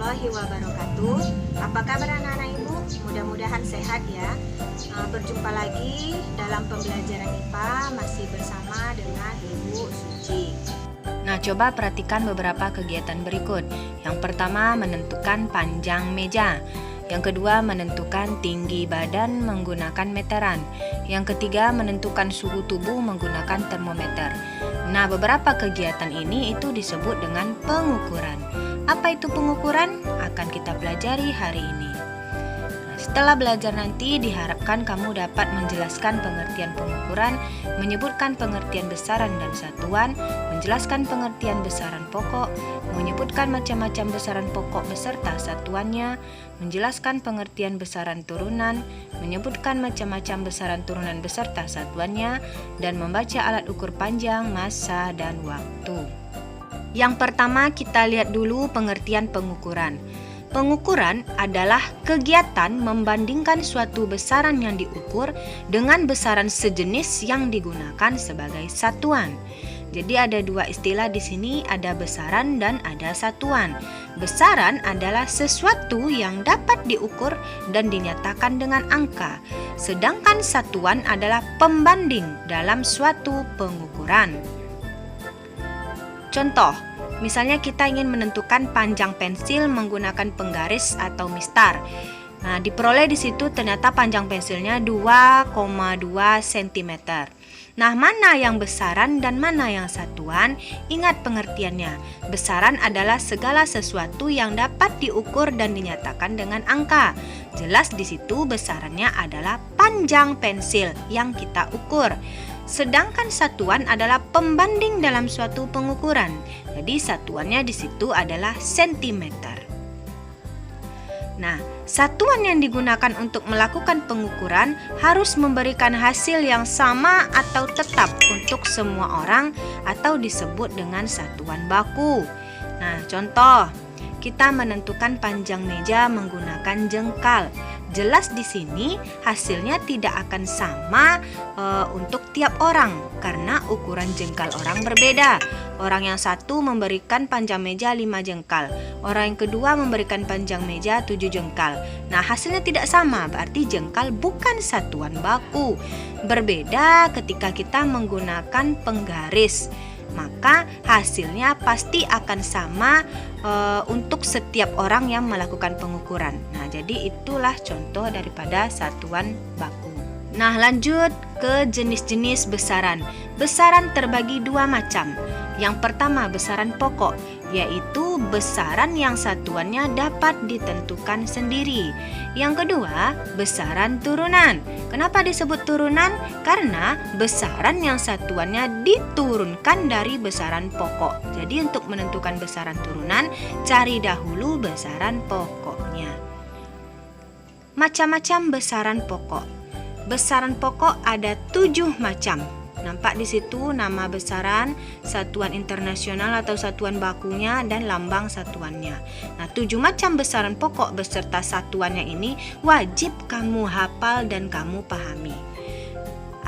warahmatullahi wabarakatuh. Apa kabar anak-anak ibu? Mudah-mudahan sehat ya. Berjumpa lagi dalam pembelajaran IPA masih bersama dengan Ibu Suci. Nah, coba perhatikan beberapa kegiatan berikut. Yang pertama, menentukan panjang meja. Yang kedua, menentukan tinggi badan menggunakan meteran. Yang ketiga, menentukan suhu tubuh menggunakan termometer. Nah, beberapa kegiatan ini itu disebut dengan pengukuran. Apa itu pengukuran? Akan kita pelajari hari ini. Setelah belajar nanti, diharapkan kamu dapat menjelaskan pengertian pengukuran, menyebutkan pengertian besaran dan satuan, menjelaskan pengertian besaran pokok, menyebutkan macam-macam besaran pokok beserta satuannya, menjelaskan pengertian besaran turunan, menyebutkan macam-macam besaran turunan beserta satuannya, dan membaca alat ukur panjang, massa, dan waktu. Yang pertama, kita lihat dulu pengertian pengukuran. Pengukuran adalah kegiatan membandingkan suatu besaran yang diukur dengan besaran sejenis yang digunakan sebagai satuan. Jadi ada dua istilah di sini, ada besaran dan ada satuan. Besaran adalah sesuatu yang dapat diukur dan dinyatakan dengan angka, sedangkan satuan adalah pembanding dalam suatu pengukuran. Contoh, misalnya kita ingin menentukan panjang pensil menggunakan penggaris atau mistar. Nah, diperoleh di situ ternyata panjang pensilnya 2,2 cm. Nah, mana yang besaran dan mana yang satuan? Ingat pengertiannya. Besaran adalah segala sesuatu yang dapat diukur dan dinyatakan dengan angka. Jelas di situ besarannya adalah panjang pensil yang kita ukur. Sedangkan satuan adalah pembanding dalam suatu pengukuran. Jadi satuannya di situ adalah sentimeter. Nah, satuan yang digunakan untuk melakukan pengukuran harus memberikan hasil yang sama atau tetap untuk semua orang atau disebut dengan satuan baku. Nah, contoh, kita menentukan panjang meja menggunakan jengkal. Jelas di sini hasilnya tidak akan sama untuk tiap orang karena ukuran jengkal orang berbeda. Orang yang satu memberikan panjang meja 5 jengkal, orang yang kedua memberikan panjang meja 7 jengkal. Nah, hasilnya tidak sama, berarti jengkal bukan satuan baku. Berbeda ketika kita menggunakan penggaris, maka hasilnya pasti akan sama untuk setiap orang yang melakukan pengukuran. Nah, jadi itulah contoh daripada satuan baku. Nah, lanjut ke jenis-jenis besaran. Besaran terbagi dua macam. Yang pertama, besaran pokok, yaitu besaran yang satuannya dapat ditentukan sendiri. Yang kedua, besaran turunan. Kenapa disebut turunan? Karena besaran yang satuannya diturunkan dari besaran pokok. Jadi untuk menentukan besaran turunan, cari dahulu besaran pokoknya. Macam-macam besaran pokok. Besaran pokok ada 7 macam. Nampak di situ nama besaran, satuan internasional atau satuan bakunya, dan lambang satuannya. Nah, 7 macam besaran pokok beserta satuannya ini wajib kamu hafal dan kamu pahami.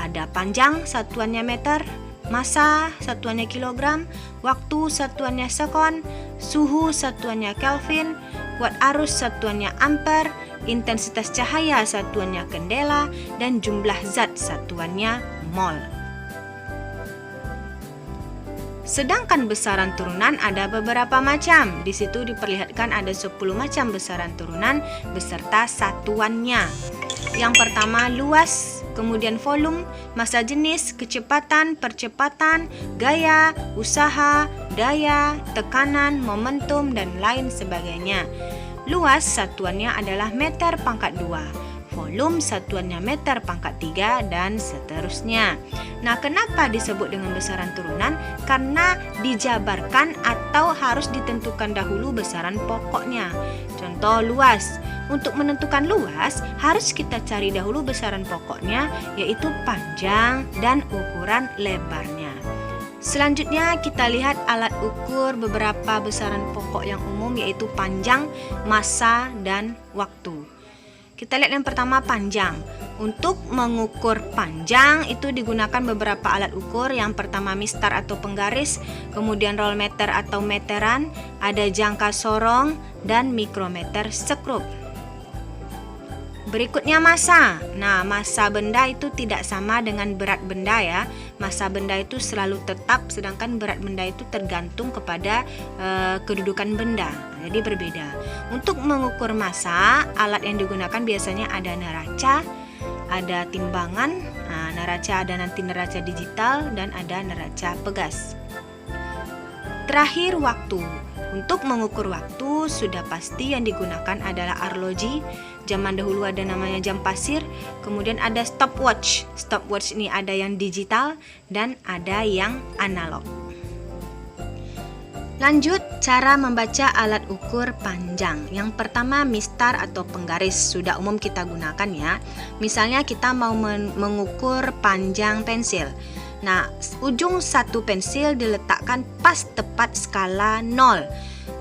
Ada panjang, satuannya meter, massa, satuannya kilogram, waktu, satuannya sekon, suhu, satuannya Kelvin, kuat arus, satuannya ampere, intensitas cahaya, satuannya kandela, dan jumlah zat, satuannya mol. Sedangkan besaran turunan ada beberapa macam. Di situ diperlihatkan ada 10 macam besaran turunan beserta satuannya. Yang pertama luas, kemudian volume, massa jenis, kecepatan, percepatan, gaya, usaha, daya, tekanan, momentum, dan lain sebagainya. Luas satuannya adalah meter pangkat 2. Volume satuannya meter pangkat 3 dan seterusnya. Nah, kenapa disebut dengan besaran turunan? Karena dijabarkan atau harus ditentukan dahulu besaran pokoknya. Contoh luas. Untuk menentukan luas harus kita cari dahulu besaran pokoknya, yaitu panjang dan ukuran lebarnya. Selanjutnya kita lihat alat ukur beberapa besaran pokok yang umum, yaitu panjang, massa, dan waktu. Kita lihat yang pertama, panjang. Untuk mengukur panjang itu digunakan beberapa alat ukur. Yang pertama mistar atau penggaris, kemudian rollmeter atau meteran, ada jangka sorong, dan mikrometer sekrup. Berikutnya massa. Nah, massa benda itu tidak sama dengan berat benda ya. Massa benda itu selalu tetap, sedangkan berat benda itu tergantung kepada kedudukan benda. Jadi berbeda. Untuk mengukur massa, alat yang digunakan biasanya ada neraca, ada timbangan. Nah, neraca ada nanti neraca digital dan ada neraca pegas. Terakhir, waktu. Untuk mengukur waktu sudah pasti yang digunakan adalah arloji. Zaman dahulu ada namanya jam pasir, kemudian ada stopwatch. Stopwatch ini ada yang digital dan ada yang analog. Lanjut, cara membaca alat ukur panjang. Yang pertama mistar atau penggaris, sudah umum kita gunakan ya. Misalnya kita mau mengukur panjang pensil. Nah, ujung satu pensil diletakkan pas tepat skala 0.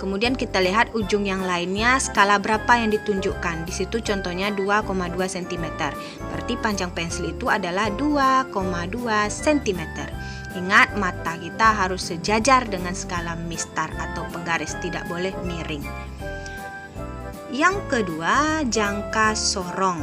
Kemudian kita lihat ujung yang lainnya skala berapa yang ditunjukkan. Di situ contohnya 2,2 cm. Berarti panjang pensil itu adalah 2,2 cm. Ingat, mata kita harus sejajar dengan skala mistar atau penggaris, tidak boleh miring. Yang kedua, jangka sorong.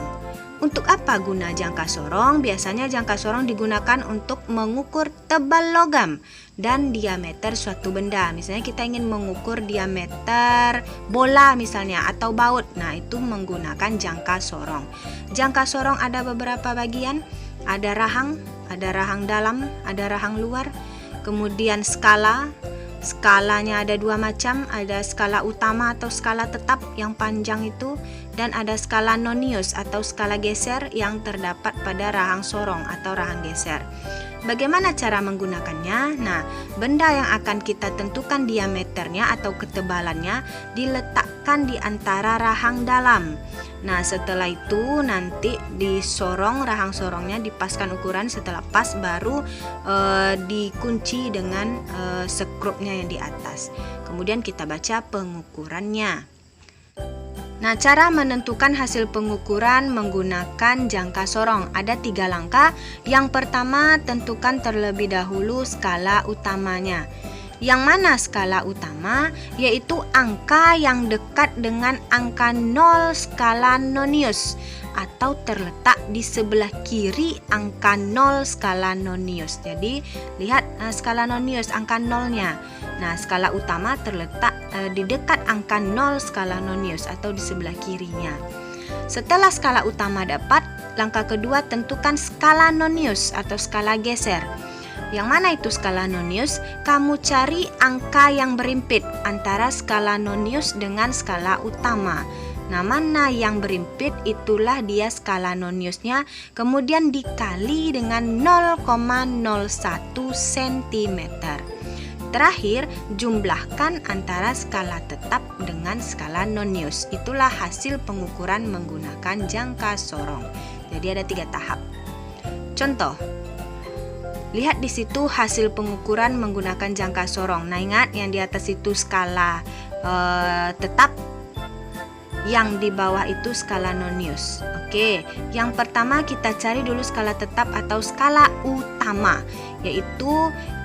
Untuk apa guna jangka sorong? Biasanya jangka sorong digunakan untuk mengukur tebal logam dan diameter suatu benda. Misalnya kita ingin mengukur diameter bola misalnya atau baut. Nah, itu menggunakan jangka sorong. Jangka sorong ada beberapa bagian. Ada rahang dalam, ada rahang luar. Kemudian skala. Skalanya ada dua macam, ada skala utama atau skala tetap yang panjang itu, dan ada skala nonius atau skala geser yang terdapat pada rahang sorong atau rahang geser. Bagaimana cara menggunakannya? Nah, benda yang akan kita tentukan diameternya atau ketebalannya diletakkan di antara rahang dalam. Nah, setelah itu nanti disorong, rahang sorongnya dipaskan ukuran, setelah pas baru dikunci dengan sekrupnya yang di atas. Kemudian kita baca pengukurannya. Nah, cara menentukan hasil pengukuran menggunakan jangka sorong ada 3 langkah. Yang pertama, tentukan terlebih dahulu skala utamanya. Yang mana skala utama? Yaitu angka yang dekat dengan angka 0 skala nonius atau terletak di sebelah kiri angka 0 skala nonius. Jadi lihat skala nonius, angka 0-nya. Nah, skala utama terletak di dekat angka 0 skala nonius atau di sebelah kirinya. Setelah skala utama dapat, langkah kedua tentukan skala nonius atau skala geser. Yang mana itu skala nonius? Kamu cari angka yang berimpit antara skala nonius dengan skala utama. Nah, mana yang berimpit itulah dia skala noniusnya, kemudian dikali dengan 0,01 cm. Terakhir, jumlahkan antara skala tetap dengan skala nonius. Itulah hasil pengukuran menggunakan jangka sorong. Jadi ada 3 tahap. Contoh. Lihat di situ hasil pengukuran menggunakan jangka sorong. Nah, ingat yang di atas itu skala tetap, yang di bawah itu skala nonius. Oke, yang pertama kita cari dulu skala tetap atau skala utama, yaitu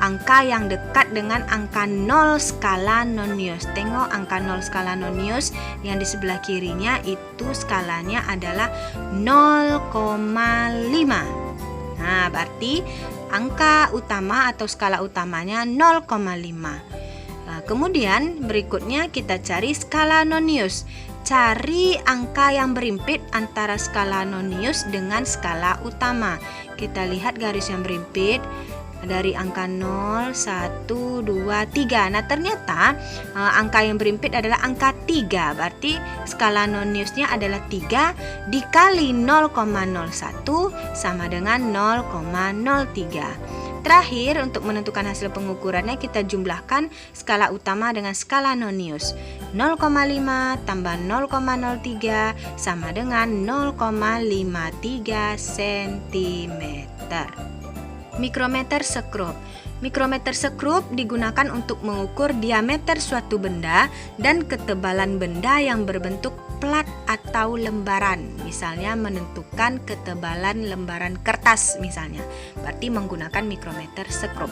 angka yang dekat dengan angka 0 skala nonius. Tengok angka 0 skala nonius yang di sebelah kirinya itu skalanya adalah 0,5. Nah, berarti angka utama atau skala utamanya 0,5. Nah, kemudian berikutnya kita cari skala nonius. Cari angka yang berimpit antara skala nonius dengan skala utama. Kita lihat garis yang berimpit dari angka 0, 1, 2, 3. Nah, ternyata angka yang berimpit adalah angka 3. Berarti skala noniusnya adalah 3 dikali 0,01 sama dengan 0,03. Terakhir, untuk menentukan hasil pengukurannya kita jumlahkan skala utama dengan skala nonius. 0,5 tambah 0,03 sama dengan 0,53 cm. Mikrometer sekrup. Mikrometer sekrup digunakan untuk mengukur diameter suatu benda dan ketebalan benda yang berbentuk plat atau lembaran. Misalnya menentukan ketebalan lembaran kertas misalnya. Berarti menggunakan mikrometer sekrup.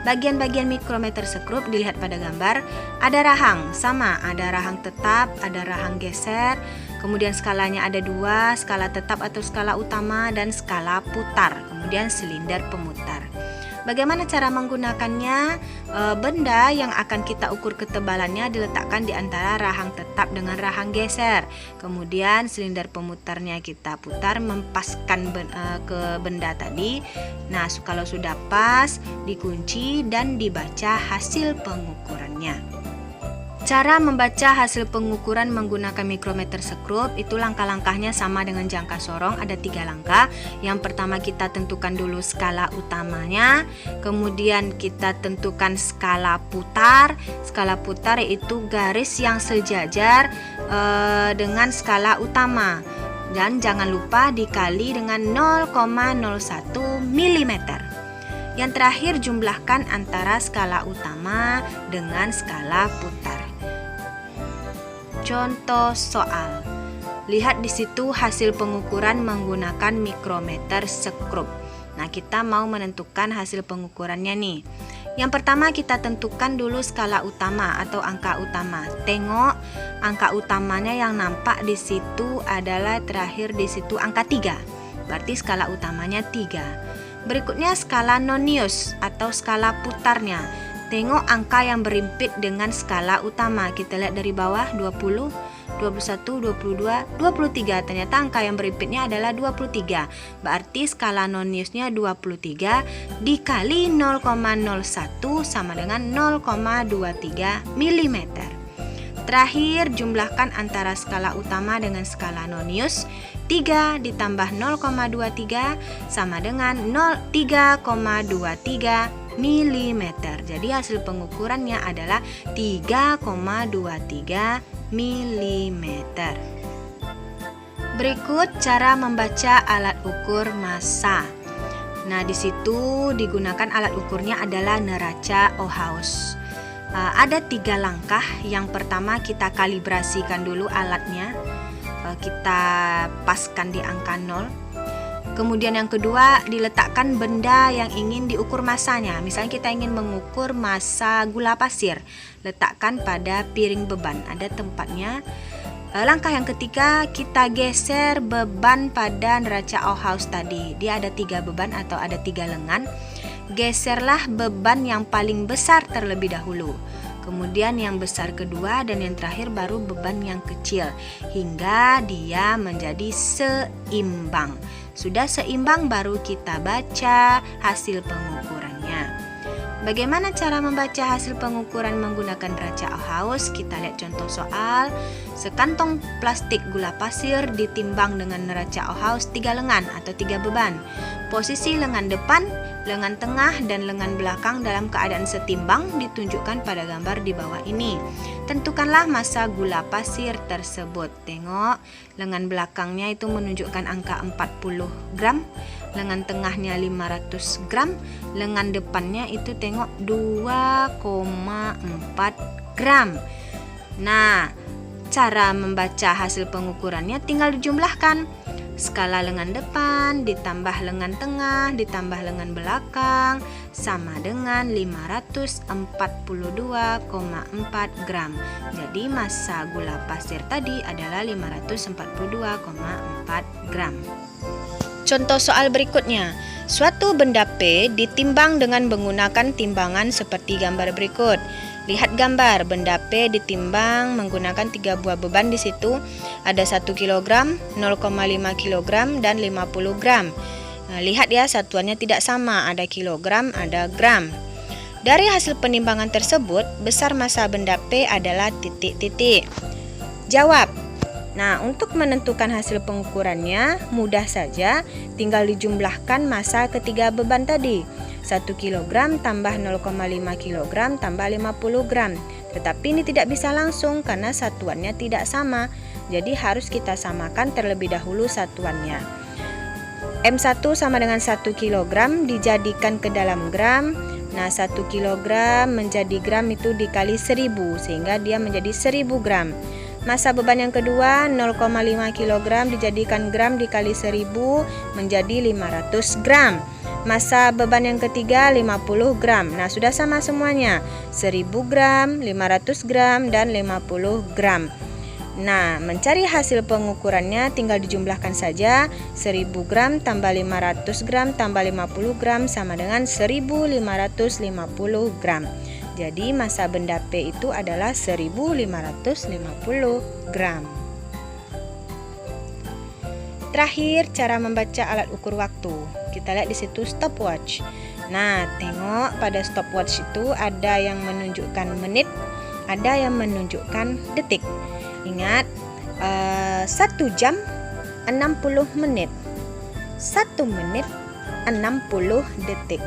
Bagian-bagian mikrometer sekrup dilihat pada gambar. Ada rahang, sama, ada rahang tetap, ada rahang geser. Kemudian skalanya ada dua, skala tetap atau skala utama dan skala putar. Kemudian silinder pemutar. Bagaimana cara menggunakannya? Benda yang akan kita ukur ketebalannya diletakkan di antara rahang tetap dengan rahang geser. Kemudian silinder pemutarnya kita putar mempaskan ke benda tadi. Nah, kalau sudah pas, dikunci dan dibaca hasil pengukurannya. Cara membaca hasil pengukuran menggunakan mikrometer sekrup itu langkah-langkahnya sama dengan jangka sorong, ada 3 langkah. Yang pertama kita tentukan dulu skala utamanya, kemudian kita tentukan skala putar. Skala putar yaitu garis yang sejajar dengan skala utama. Dan jangan lupa dikali dengan 0,01 mm. Yang terakhir jumlahkan antara skala utama dengan skala putar. Contoh soal. Lihat di situ hasil pengukuran menggunakan mikrometer sekrup. Nah, kita mau menentukan hasil pengukurannya nih. Yang pertama kita tentukan dulu skala utama atau angka utama. Tengok angka utamanya yang nampak di situ adalah terakhir di situ angka 3. Berarti skala utamanya 3. Berikutnya skala nonius atau skala putarnya. Tengok angka yang berimpit dengan skala utama. Kita lihat dari bawah 20, 21, 22, 23. Ternyata angka yang berimpitnya adalah 23. Berarti skala noniusnya 23 dikali 0,01 sama dengan 0,23 mm. Terakhir jumlahkan antara skala utama dengan skala nonius. 3 ditambah 0,23 sama dengan 3,23 mm. Jadi hasil pengukurannya adalah 3,23 mm. Berikut cara membaca alat ukur massa. Nah, di situ digunakan alat ukurnya adalah neraca Ohaus. Ada 3 langkah. Yang pertama kita kalibrasikan dulu alatnya. Kita paskan di angka 0. Kemudian yang kedua, diletakkan benda yang ingin diukur massanya. Misalnya kita ingin mengukur massa gula pasir, letakkan pada piring beban, ada tempatnya. Langkah yang ketiga, kita geser beban pada neraca Ohaus tadi. Dia ada 3 beban atau ada 3 lengan. Geserlah beban yang paling besar terlebih dahulu. Kemudian yang besar kedua dan yang terakhir baru beban yang kecil hingga dia menjadi seimbang. Sudah seimbang baru kita baca hasil pengukurannya. Bagaimana cara membaca hasil pengukuran menggunakan neraca Ohaus? Kita lihat contoh soal. Sekantong plastik gula pasir ditimbang dengan neraca Ohaus 3 lengan atau 3 beban. Posisi lengan depan, lengan tengah, dan lengan belakang dalam keadaan setimbang ditunjukkan pada gambar di bawah ini. Tentukanlah massa gula pasir tersebut. Tengok, lengan belakangnya itu menunjukkan angka 40 gram, lengan tengahnya 500 gram, lengan depannya itu tengok 2,4 gram. Nah, cara membaca hasil pengukurannya tinggal dijumlahkan. Skala lengan depan ditambah lengan tengah ditambah lengan belakang sama dengan 542,4 gram. Jadi massa gula pasir tadi adalah 542,4 gram. Contoh soal berikutnya. Suatu benda P ditimbang dengan menggunakan timbangan seperti gambar berikut. Lihat gambar, benda P ditimbang menggunakan 3 buah beban di situ. Ada 1 kg, 0,5 kg, dan 50 gram. Nah, lihat ya, satuannya tidak sama, ada kilogram, ada gram. Dari hasil penimbangan tersebut, besar massa benda P adalah titik-titik. Jawab. Nah, untuk menentukan hasil pengukurannya, mudah saja, tinggal dijumlahkan massa ketiga beban tadi. 1 kg tambah 0,5 kg tambah 50 gram. Tetapi ini tidak bisa langsung karena satuannya tidak sama. Jadi harus kita samakan terlebih dahulu satuannya. M1 sama dengan 1 kg dijadikan ke dalam gram. Nah, 1 kg menjadi gram itu dikali 1000 sehingga dia menjadi 1000 gram. Massa beban yang kedua 0,5 kg dijadikan gram dikali 1000 menjadi 500 gram. Massa beban yang ketiga 50 gram. Nah, sudah sama semuanya. 1000 gram, 500 gram, dan 50 gram. Nah, mencari hasil pengukurannya tinggal dijumlahkan saja. 1000 gram tambah 500 gram tambah 50 gram sama dengan 1550 gram. Jadi massa benda P itu adalah 1550 gram. Terakhir, cara membaca alat ukur waktu. Kita lihat di situ stopwatch. Nah, tengok pada stopwatch itu ada yang menunjukkan menit, ada yang menunjukkan detik. Ingat, 1 jam 60 menit, 1 menit 60 detik,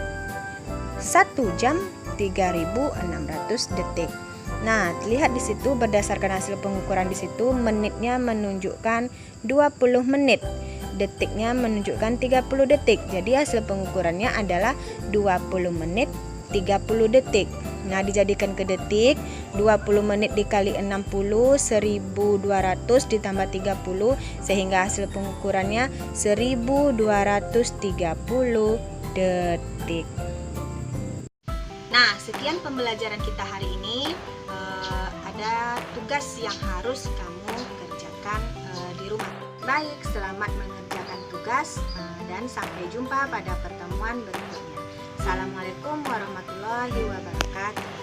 1 jam 3600 detik. Nah, lihat di situ berdasarkan hasil pengukuran di situ menitnya menunjukkan 20 menit, detiknya menunjukkan 30 detik. Jadi hasil pengukurannya adalah 20 menit 30 detik. Nah, dijadikan ke detik, 20 menit dikali 60, 1200 ditambah 30 sehingga hasil pengukurannya 1230 detik. Nah, sekian pembelajaran kita hari ini. Ada tugas yang harus kamu kerjakan di rumah. Baik, selamat mengerjakan tugas dan sampai jumpa pada pertemuan berikutnya. Assalamualaikum warahmatullahi wabarakatuh.